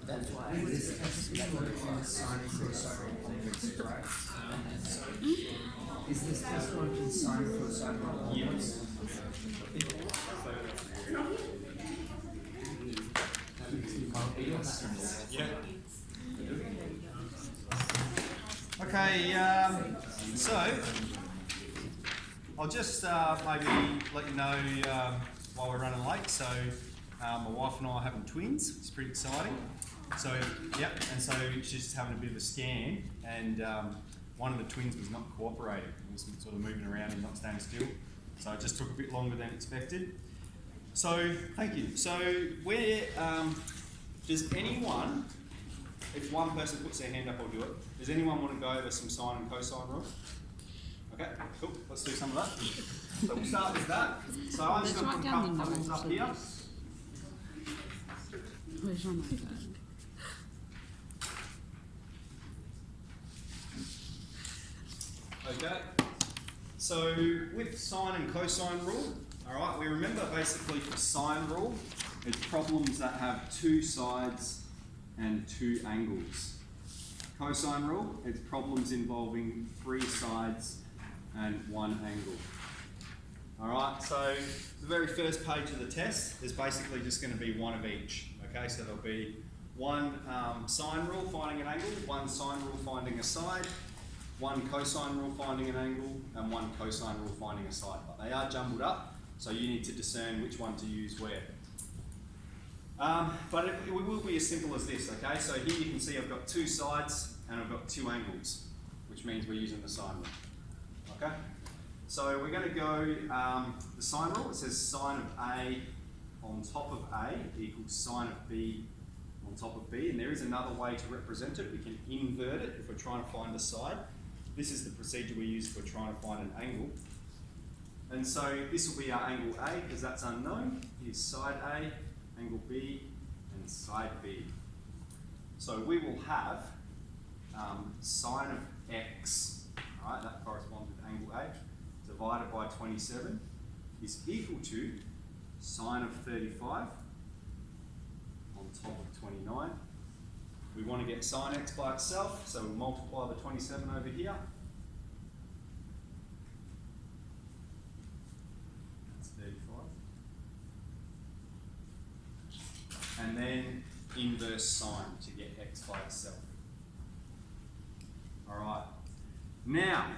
That's why this test on sine and cosine elements, right? Is this test on sine and cosine elements? Yeah. Okay, so I'll just maybe let you know while we're running late. So my wife and I are having twins, which is pretty exciting. So, yep, and so she's just having a bit of a scan, and one of the twins was not cooperating. It was sort of moving around and not staying still. So it just took a bit longer than expected. So, thank you. So, does anyone, if one person puts their hand up, I'll do it. Does anyone want to go over some sine and cosine rule? Okay, cool. Let's do some of that. So we'll start with that. So I'm just going to put a couple of comments up here. Where's your notebook? Okay. So with sine and cosine rule, all right, we remember basically for sine rule, it's problems that have two sides and two angles. Cosine rule, it's problems involving three sides and one angle. All right, so the very first page of the test is basically just going to be one of each. Okay, so there'll be one sine rule finding an angle, one sine rule finding a side, one cosine rule finding an angle, and one cosine rule finding a side. But they are jumbled up, so you need to discern which one to use where. But it will be as simple as this, okay? So here you can see I've got two sides and I've got two angles, which means we're using the sine rule, okay? So we're going to go the sine rule. It says sine of A on top of A equals sine of B on top of B, and there is another way to represent it. We can invert it if we're trying to find a side. This is the procedure we use if we're trying to find an angle. And so this will be our angle A, because that's unknown. Here's side A, angle B, and side B. So we will have sine of X, right, that corresponds with angle A, divided by 27 is equal to sine of 35 on top of 29. We want to get sine X by itself, so we'll multiply the 27 over here. That's 35. And then inverse sine to get X by itself. All right. Now,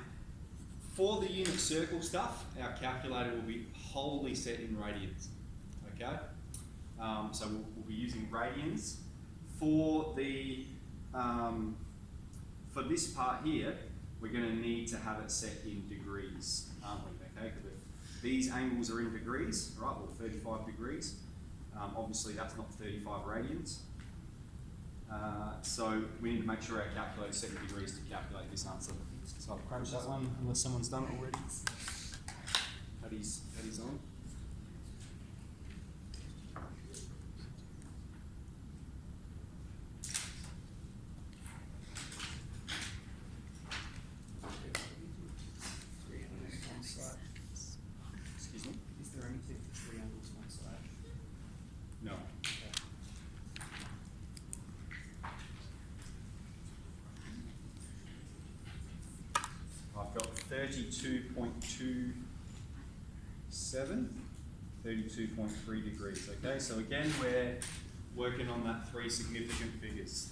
for the unit circle stuff, our calculator will be wholly set in radians. Okay? So we'll be using radians. For the for this part here, we're going to need to have it set in degrees, aren't we? Okay, because these angles are in degrees, right? Well, 35 degrees. Obviously, that's not 35 radians. So we need to make sure our calculator is set in degrees to calculate this answer. So I've crunched that one, unless someone's done it already. Paddy's on. Excuse me? Is there anything for three angles one side? No. I've got 32.27, 32.3 degrees. Okay, so again, we're working on that three significant figures.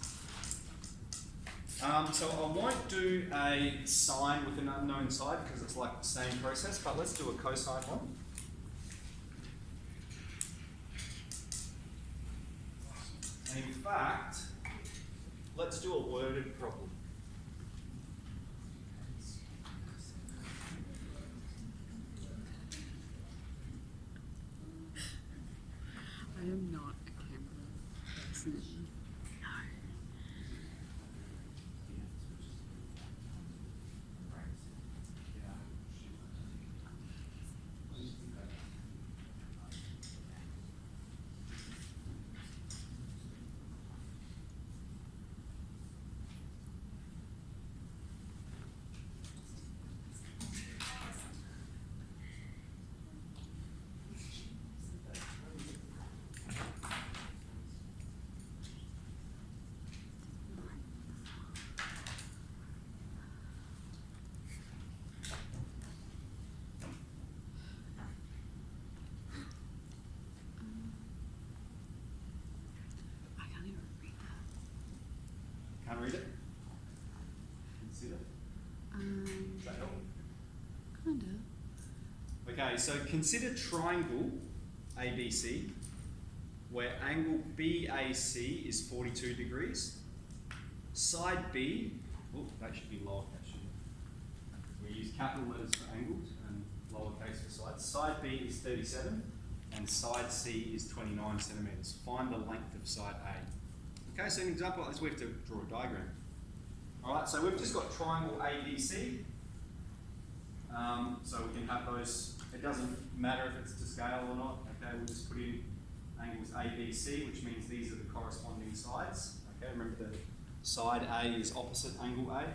So I won't do a sine with an unknown side because it's like the same process, but let's do a cosine one. And in fact, let's do a worded problem. I am not a camera person. No. Okay, so consider triangle ABC, where angle BAC is 42 degrees. Side B, oh, that should be lowercase, shouldn't it? We use capital letters for angles and lowercase for sides. Side B is 37 and side C is 29 centimetres. Find the length of side A. Okay, so an example like this, we have to draw a diagram. Alright, so we've just got triangle ABC. So we can have those, it doesn't matter if it's to scale or not. Okay, we'll just put in angles ABC, which means these are the corresponding sides. Okay, remember the side A is opposite angle A.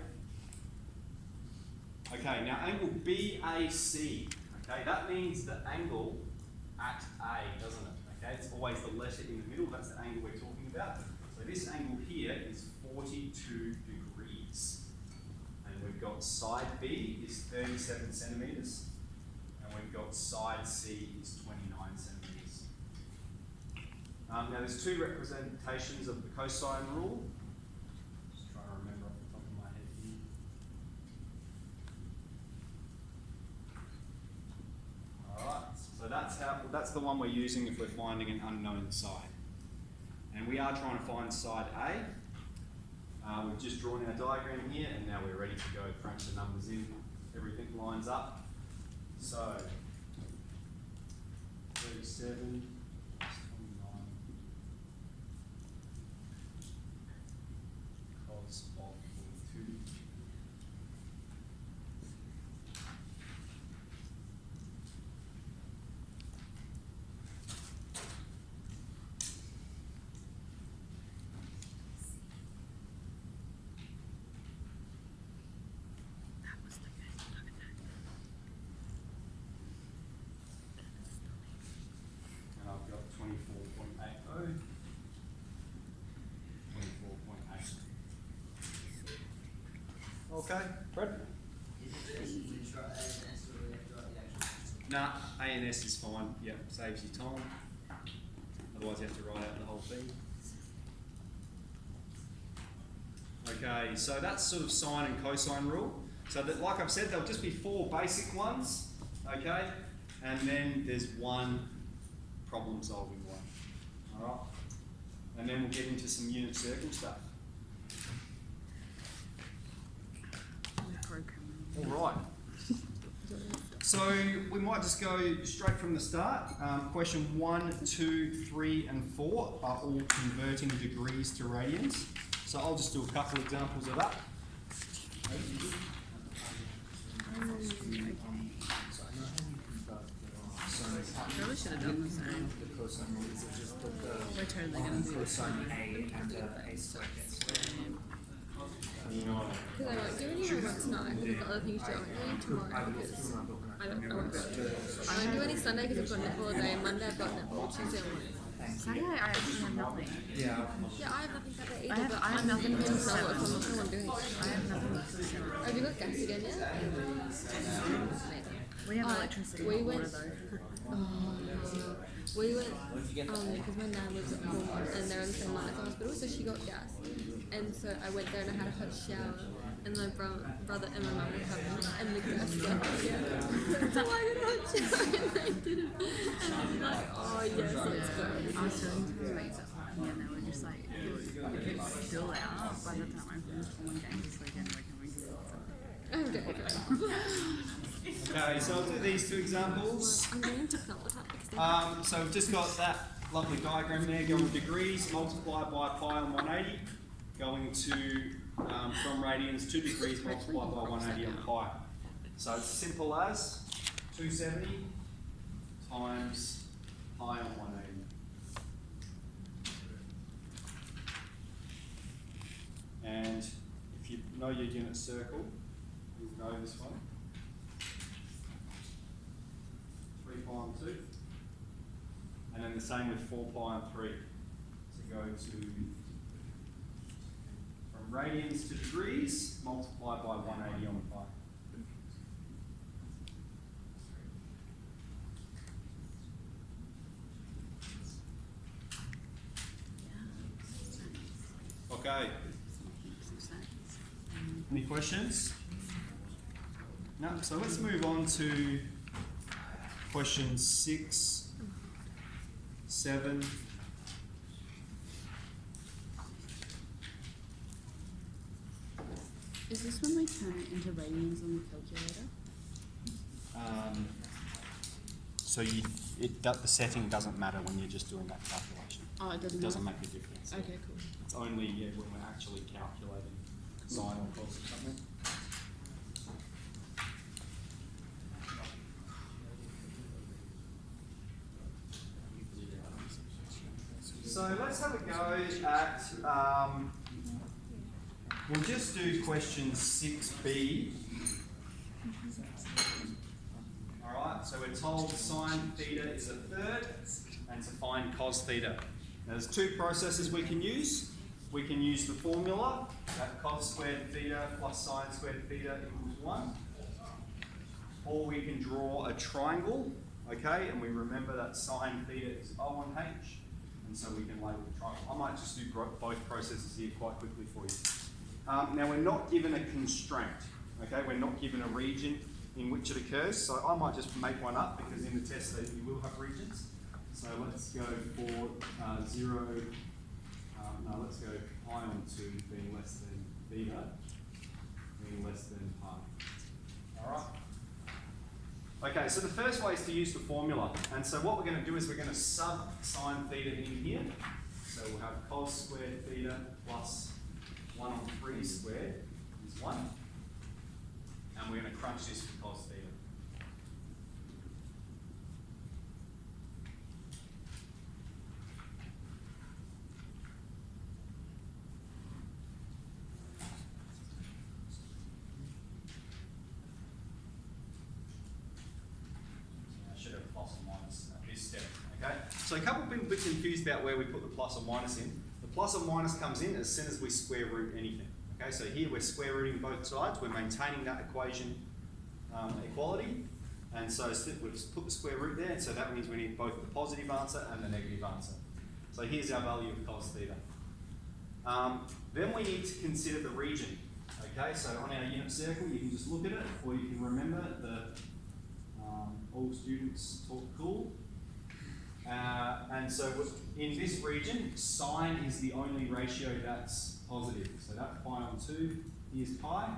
Okay, now angle BAC, okay, that means the angle at A, doesn't it? Okay, it's always the letter in the middle, that's the angle we're talking about. So this angle here is 42 degrees. And we've got side B is 37 centimetres, and we've got side C is 29 centimetres. Now there's two representations of the cosine rule. Just trying to remember off the top of my head here. Alright, so that's the one we're using if we're finding an unknown side. And we are trying to find side A. We've just drawn our diagram here, and now we're ready to go crunch the numbers in. Everything lines up. So, 37 plus 29 cos of 42. And I've got 24.80. 24.8. Okay, Fred? Nah, A and S is fine. Yep, saves you time. Otherwise you have to write out the whole thing. Okay, so that's sort of sine and cosine rule. So that, like I've said, there'll just be four basic ones, okay? And then there's one problem solving one, all right? And then we'll get into some unit circle stuff. All right. So we might just go straight from the start. Question 1, 2, 3, and 4 are all converting degrees to radians. So I'll just do a couple examples of that. Probably should have done the same. We're totally going to do Cosine A and A squared. Because I won't do any homework tonight because I've got other things to do. I'm doing tomorrow because I won't be able to. I won't do any Sunday because I've got netball all day. Monday I've got netball. Tuesday morning. Saturday I actually have nothing. Yeah. Yeah, I have nothing Saturday I either. have, I have nothing to until sell it. 7. So I'm not going to do anything. I have nothing until 7. Have you got gas again yet? We have electricity we and water went- though. We went, because my nan lives at home and they're in the same line as the hospital, so she got gas. And so I went there and I had a hot shower. And my brother and my mum were coming and the gas left. So I got a hot shower and they didn't. And I'm like, oh yes, let's go. I was telling to the mates at home and they were just like, if it's still out by the time I finish pulling games this weekend, we can ring it. Okay. Okay, so I'll do these two examples. I'm going to fill it up because they So we've just got that lovely diagram there going degrees multiplied by pi on 180, going to from radians 2 degrees multiplied by 180 on pi. So it's as simple as 270 times pi on 180. And if you know your unit circle, you'll know this one. 3 pi on 2. And then the same with 4 pi on 3. So go to from radians to degrees multiplied by 180 on pi. Okay. Any questions? No. So let's move on to question 6, 7. Is this when we turn it into radians on the calculator? The setting doesn't matter when you're just doing that calculation. Oh, it doesn't. It doesn't matter? make a difference. Okay, cool. It's only when we're actually calculating sine or cos or something. So let's have a go at, we'll just do question 6b. Alright, so we're told sine theta is a third, and to find cos theta. Now there's two processes we can use. We can use the formula, that cos squared theta plus sine squared theta equals 1. Or we can draw a triangle, okay, and we remember that sine theta is O on H. And so we can label the triangle. I might just do both processes here quite quickly for you. Now we're not given a constraint, okay? We're not given a region in which it occurs, so I might just make one up because in the test you will have regions. So let's go for 0, let's go pi on 2 being less than theta, being less than pi. All right? Okay, so the first way is to use the formula. And so what we're going to do is we're going to sub sine theta in here. So we'll have cos squared theta plus 1 on 3 squared is 1. And we're going to crunch this for cos theta. So a couple of people a bit confused about where we put the plus or minus in. The plus or minus comes in as soon as we square root anything. Okay, so here we're square rooting both sides. We're maintaining that equation equality. And so we've put the square root there, and so that means we need both the positive answer and the negative answer. So here's our value of cos theta. Then we need to consider the region. Okay, so on our unit circle, you can just look at it, or you can remember that all students talk cool. And so in this region, sine is the only ratio that's positive. So that pi on 2 is pi.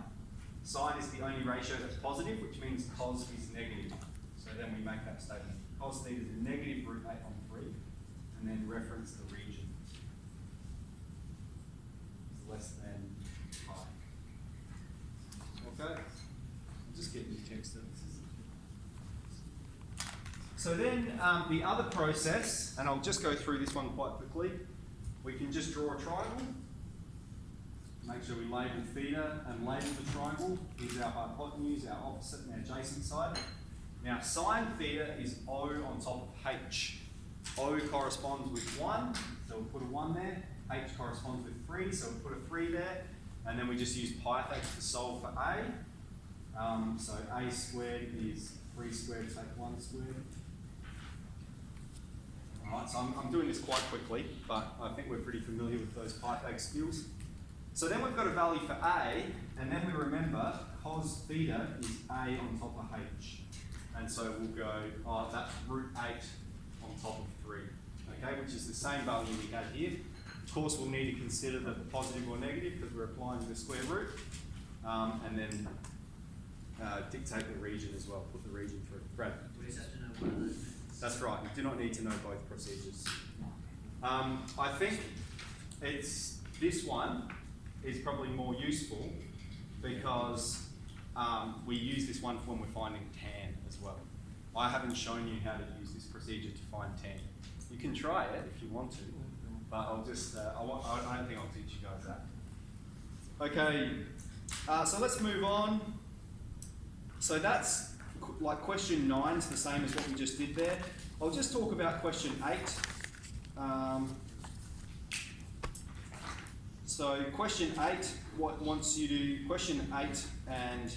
Sine is the only ratio that's positive, which means cos is negative. So then we make that statement. Cos theta is negative root 8 on 3, and then reference the region. It's less than pi. Okay? I'll just get this text. So then the other process, and I'll just go through this one quite quickly, we can just draw a triangle. Make sure we label theta and label the triangle. Here's our hypotenuse, our opposite and our adjacent side. Now sine theta is O on top of H. O corresponds with 1, so we'll put a 1 there. H corresponds with 3, so we'll put a 3 there. And then we just use Pythagoras to solve for A. So A squared is 3 squared, take 1 squared. Alright, so I'm doing this quite quickly, but I think we're pretty familiar with those Pythag skills. So then we've got a value for A, and then we remember cos theta is A on top of H. And so we'll go, that's root 8 on top of 3, okay, which is the same value we had here. Of course, we'll need to consider the positive or negative because we're applying the square root, and then dictate the region as well, put the region through. Brad? We just have to know one of those. That's right, you do not need to know both procedures. I think this one is probably more useful because we use this one when we're finding tan as well. I haven't shown you how to use this procedure to find tan. You can try it if you want to, but I'll just, I don't think I'll teach you guys that. Okay, so let's move on. So that's like question 9 is the same as what we just did there. I'll just talk about question 8. So question 8 wants you to, question 8 and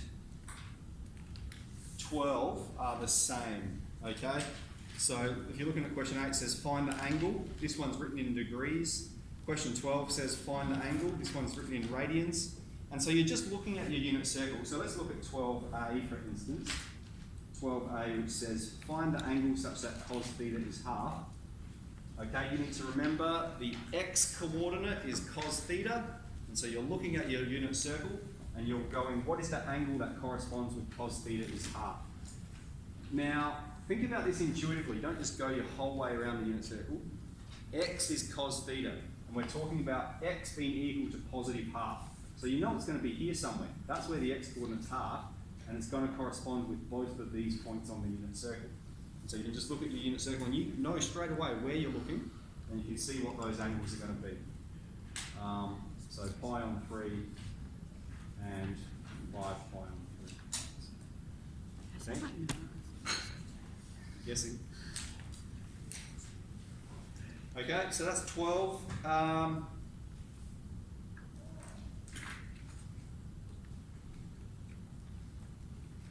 12 are the same, okay? So if you're looking at question 8, it says find the angle. This one's written in degrees. Question 12 says find the angle. This one's written in radians. And so you're just looking at your unit circle. So let's look at 12A for instance. 12a, which says find the angle such that cos theta is half. Okay, you need to remember the x coordinate is cos theta, and so you're looking at your unit circle and you're going, what is that angle that corresponds with cos theta is half? Now, think about this intuitively. Don't just go your whole way around the unit circle. X is cos theta, and we're talking about x being equal to positive half. So you know it's going to be here somewhere. That's where the x coordinate's half, and it's going to correspond with both of these points on the unit circle. And so you can just look at your unit circle and you know straight away where you're looking, and you can see what those angles are going to be. So pi on 3 and 5 pi on 3. Okay? Guessing. Okay, so that's 12.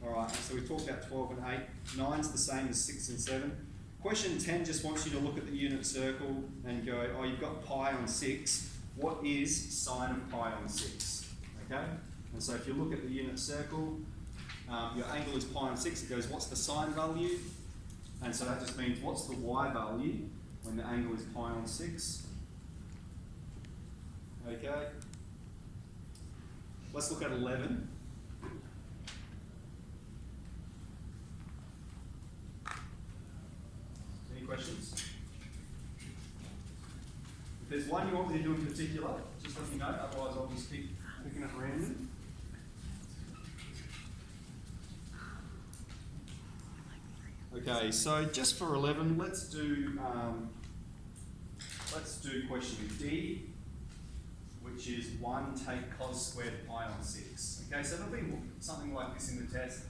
Alright, so we talked about 12 and 8. 9's the same as 6 and 7. Question 10 just wants you to look at the unit circle and go, oh, you've got pi on 6. What is sine of pi on 6? Okay? And so if you look at the unit circle, your angle is pi on 6. It goes, what's the sine value? And so that just means, what's the y value when the angle is pi on 6? Okay? Let's look at 11. Any questions? If there's one you want me to do in particular, just let me know, otherwise I'll just keep picking up random. Okay, so just for 11, let's do question D, which is 1 take cos squared pi on 6. Okay, so there'll be something like this in the test,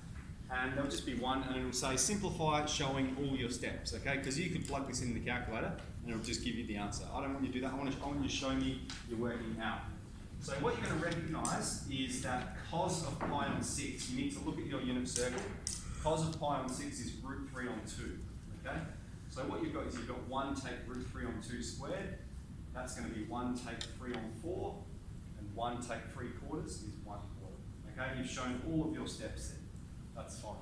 and there'll just be 1, and it'll say simplify it showing all your steps, okay? Because you could plug this in the calculator, and it'll just give you the answer. I don't want you to do that, I want you to show me you're working out. So what you're going to recognise is that cos of pi on 6, you need to look at your unit circle. Cos of pi on 6 is root 3 on 2, okay? So what you've got is you've got 1 take root 3 on 2 squared. That's going to be 1 take 3 on 4, and 1 take 3 quarters is 1 quarter. Okay, you've shown all of your steps there. That's fine.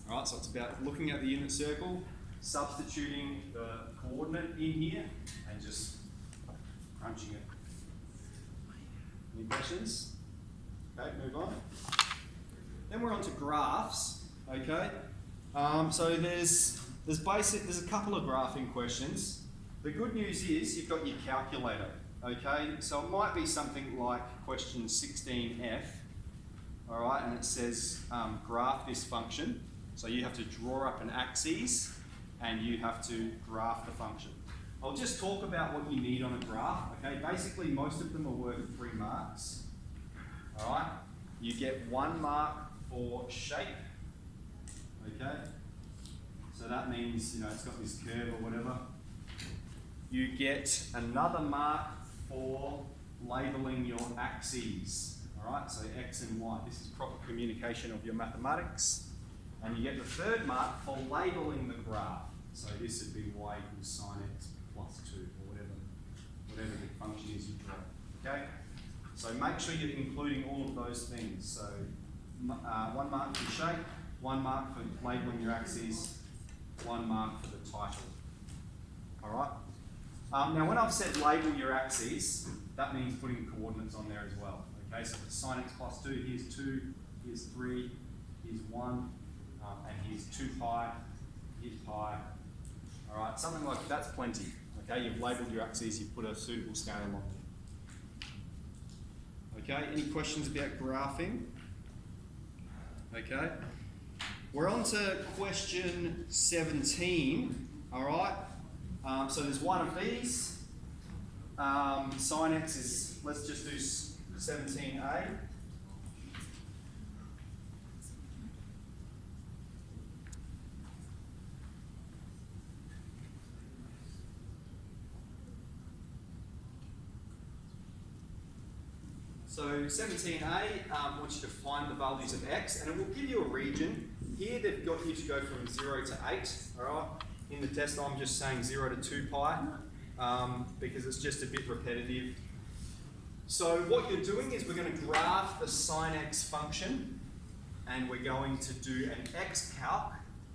All right, so it's about looking at the unit circle, substituting the coordinate in here, and just crunching it. Any questions? Okay, move on. Then we're on to graphs. Okay, so there's a couple of graphing questions. The good news is you've got your calculator, okay? So it might be something like question 16F, all right, and it says graph this function. So you have to draw up an axis and you have to graph the function. I'll just talk about what you need on a graph, okay? Basically, most of them are worth 3 marks, all right? You get 1 mark for shape, okay? So that means, it's got this curve or whatever. You get another mark for labelling your axes, all right? So x and y, this is proper communication of your mathematics. And you get the 3rd mark for labelling the graph. So this would be y equals sine x plus 2, or whatever the function is you draw, okay? So make sure you're including all of those things. So 1 mark for shape, 1 mark for labelling your axes, 1 mark for the title, all right? Now, when I've said label your axes, that means putting coordinates on there as well. Okay, so if it's sine x plus 2, here's 2, here's 3, here's 1, and here's 2 pi, here's pi. All right, something like that's plenty. Okay, you've labelled your axes, you've put a suitable scale on them. Okay, any questions about graphing? Okay, we're on to question 17. All right. So there's one of these. Sine x is, let's just do 17a. So 17a wants you to find the values of x, and it will give you a region. Here they've got you to go from 0 to 8, all right? In the test, I'm just saying 0 to 2 pi because it's just a bit repetitive. So what you're doing is we're going to graph the sine x function. and we're going to do an x calc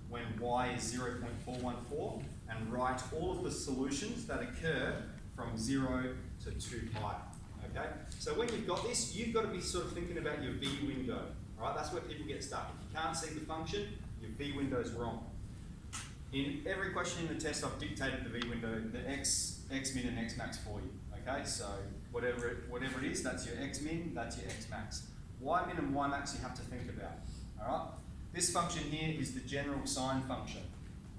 when y is 0.414 and write all of the solutions that occur from 0 to 2 pi. Okay? So when you've got this, you've got to be sort of thinking about your v window. All right? That's where people get stuck. If you can't see the function, your v window is wrong. In every question in the test, I've dictated the v window, the x min and x max for you. Okay? So whatever it is, that's your x min, that's your x max. Y min and y max you have to think about. All right? This function here is the general sine function.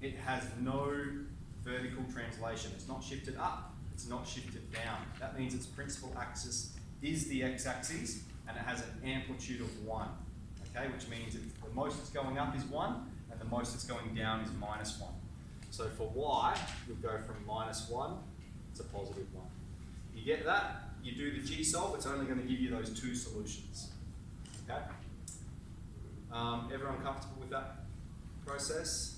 It has no vertical translation. It's not shifted up, it's not shifted down. That means its principal axis is the x-axis and it has an amplitude of 1. Okay, which means the most it's going up is 1 and the most it's going down is -1. So for y, you'll go from -1 to +1. You get that? You do the g-solve, it's only going to give you those 2 solutions. Okay? Everyone comfortable with that process?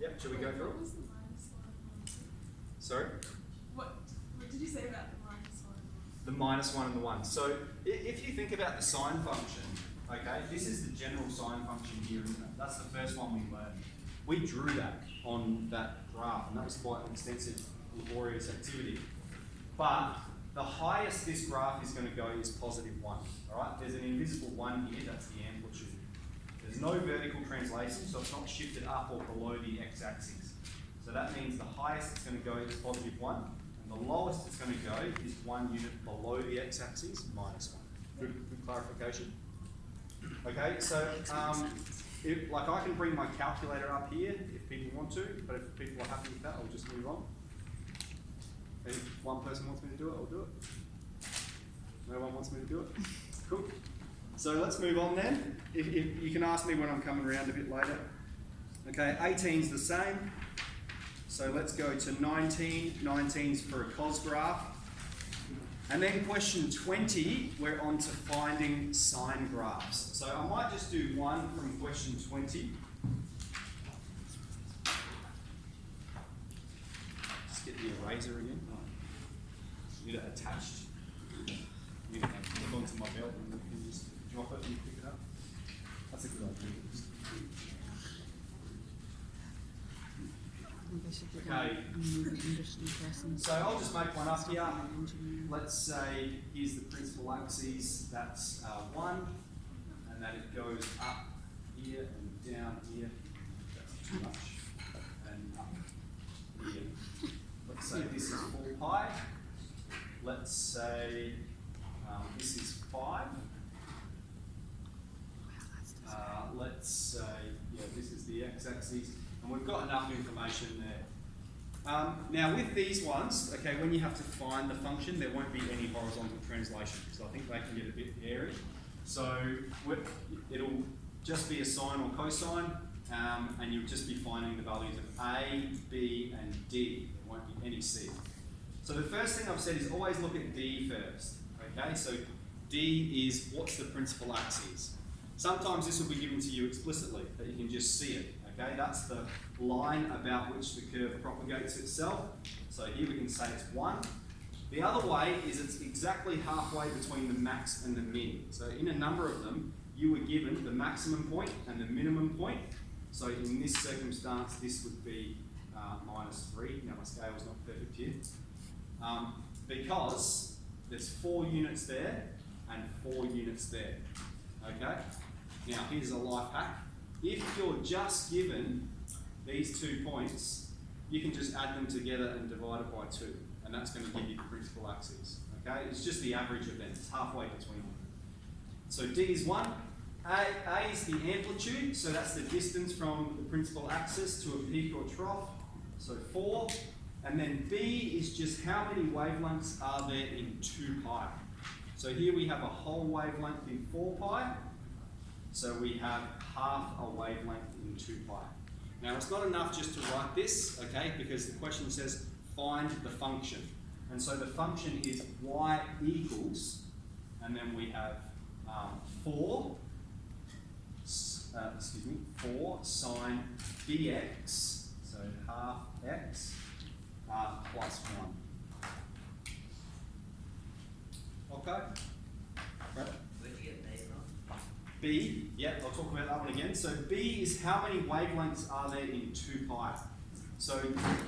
Yep, should we go through it? What was the -1? Sorry? What did you say about the -1? The -1 and the 1. So if you think about the sine function, okay, this is the general sine function here, isn't it? That's the first one we learned. We drew that on that graph, and that was quite an extensive, laborious activity. But the highest this graph is going to go is +1. All right, there's an invisible 1 here, that's the amplitude. There's no vertical translation, so it's not shifted up or below the x-axis. So that means the highest it's going to go is +1, and the lowest it's going to go is 1 unit below the x-axis, -1. Good clarification. Okay, so like I can bring my calculator up here if people want to, but if people are happy with that, I'll just move on. If one person wants me to do it, I'll do it. No one wants me to do it? Cool. So let's move on then. If you can ask me when I'm coming around a bit later. Okay, 18's the same. So let's go to 19. 19's for a cos graph. And then question 20, we're on to finding sine graphs. So I might just do one from question 20. Just get the eraser again. Need it attached. Need it hook onto my belt and you can just drop it and pick it up. That's a good idea. Okay. So I'll just make one up here. Let's say here's the principal axis, that's 1, and that it goes up here and down here. That's too much. And up here. Let's say this is 4 pi. Let's say this is 5. Let's say, yeah, this is the x-axis, and we've got enough information there. Now with these ones, okay, when you have to find the function, there won't be any horizontal translation, because I think they can get a bit hairy. So it'll just be a sine or cosine, and you'll just be finding the values of A, B, and D. There won't be any C. So the first thing I've said is always look at D first. Okay, so D is what's the principal axis. Sometimes this will be given to you explicitly, that you can just see it. Okay, that's the line about which the curve propagates itself. So here we can say it's 1. The other way is it's exactly halfway between the max and the min. So in a number of them, you were given the maximum point and the minimum point. So in this circumstance, this would be -3. Now my scale's not perfect here. Because there's 4 units there and 4 units there. Okay? Now here's a life hack. If you're just given these 2 points, you can just add them together and divide it by 2. And that's going to give you the principal axis. Okay? It's just the average of them. It's halfway between them. So D is 1. A is the amplitude, so that's the distance from the principal axis to a peak or trough. So 4. And then B is just how many wavelengths are there in 2 pi. So here we have a whole wavelength in 4 pi. So we have half a wavelength in 2 pi. Now it's not enough just to write this, okay, because the question says find the function. And so the function is y equals, and then we have 4 sine dx, so half x, plus 1. Okay? Right. Where'd you get beta from? B, yeah, I'll talk about that one again. So B is how many wavelengths are there in 2 pi? So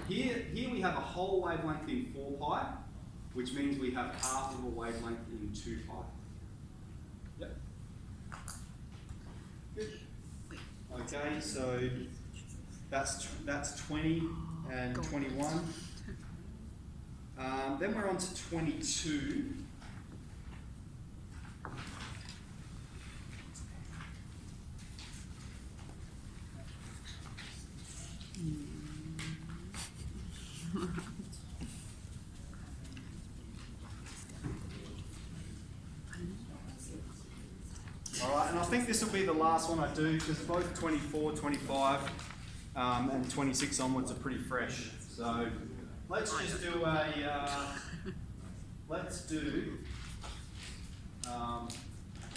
here we have a whole wavelength in 4 pi, which means we have half of a wavelength in 2 pi. Yep. Good. Okay, so that's 20 and 21. Then we're on to 22. Alright, and I think this will be the last one I do because both 24, 25 and 26 onwards are pretty fresh. So let's just do what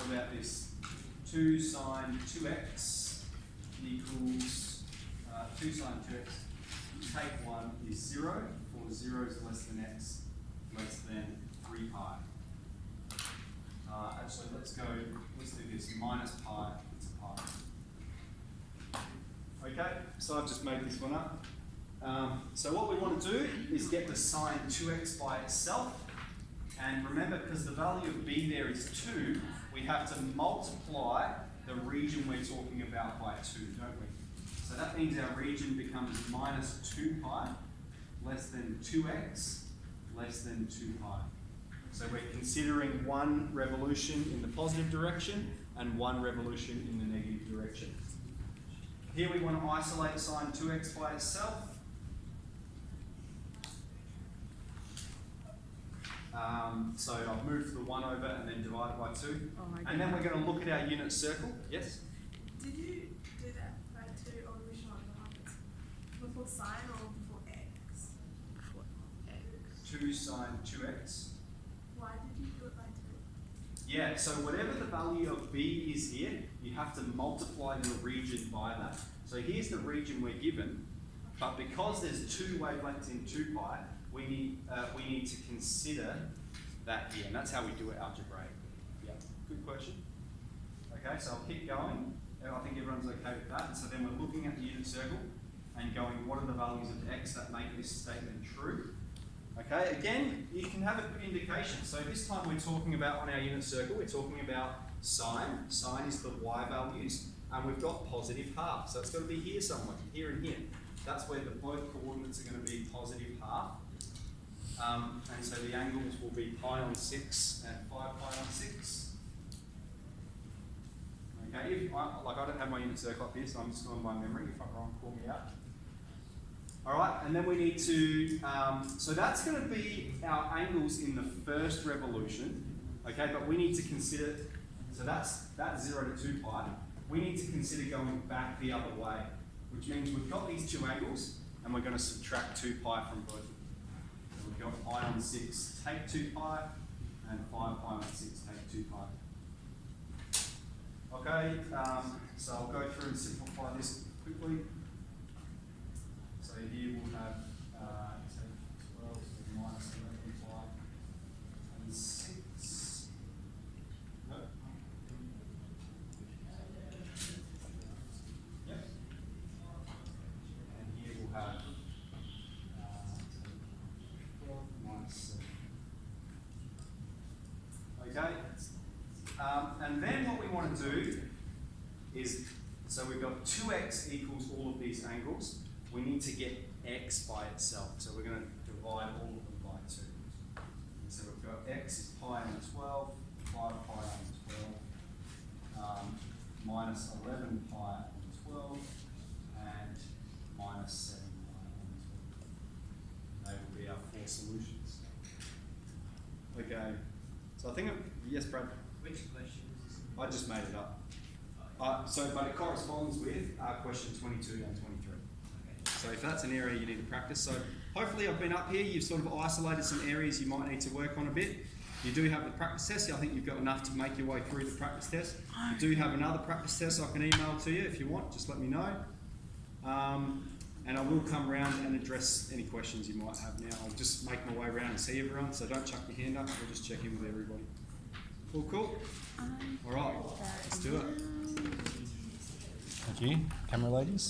about this? 2 sine 2x equals 2 sine 2x. Take 1 is 0, for 0 is less than x, less than 3 pi. Actually, let's do this, minus pi, it's a pi. Okay, so I've just made this one up. So what we want to do is get the sine 2x by itself. And remember, because the value of b there is 2, we have to multiply the region we're talking about by 2, don't we? So that means our region becomes minus 2 pi, less than 2x, less than 2 pi. So we're considering 1 revolution in the positive direction and 1 revolution in the negative direction. Here we want to isolate sine 2x by itself. So I've moved the 1 over and then divided by 2. Oh my And then we're going to look at our unit circle. Yes? Did you do that by 2 or original numbers? Before sine or before x? 2 sine 2x. Why did you do it by 2? Yeah, so whatever the value of b is here, you have to multiply the region by that. So here's the region we're given, but because there's 2 wavelengths in 2 pi, we need to consider that here, and that's how we do it algebraically. Yeah, good question. Okay, so I'll keep going. I think everyone's okay with that. So then we're looking at the unit circle and going, what are the values of x that make this statement true? Okay, again, you can have a good indication. So this time we're talking about, on our unit circle, we're talking about sine. Sine is the y values, and we've got positive half. So it's got to be here somewhere, here and here. That's where both coordinates are going to be positive half. And so the angles will be pi on 6 and 5 pi on 6. Okay, I don't have my unit circle up here, so I'm just going by memory. If I'm wrong, call me out. Alright, and then we need to, so that's going to be our angles in the first revolution, okay, but we need to consider, so that's 0 to 2 pi, we need to consider going back the other way, which means we've got these 2 angles, and we're going to subtract 2 pi from both. So we've got pi on 6, take 2 pi, and 5 pi on 6, take 2 pi. Okay, so I'll go through and simplify this quickly. So here we'll have 12, so minus 11 pi and 6. No. Yep. And here we'll have 12 minus 7. Okay. And then what we want to do is, so we've got 2x equals all of these angles. We need to get x by itself. So we're going to divide all of them by 2. And so we've got x is pi on 12, 5 pi on 12, minus 11 pi on 12, and minus 7 pi on 12. They will be our 4 solutions. Okay. So I think, yes, Brad? Which question is this? I just made it up. But it corresponds with question 22 and 23. So if that's an area you need to practice. So hopefully I've been up here, you've sort of isolated some areas you might need to work on a bit. You do have the practice test. I think you've got enough to make your way through the practice test. You do have another practice test I can email to you if you want, just let me know. And I will come around and address any questions you might have now. I'll just make my way around and see everyone, so don't chuck your hand up, we'll just check in with everybody. All cool? All right, let's do it. Thank you, camera ladies.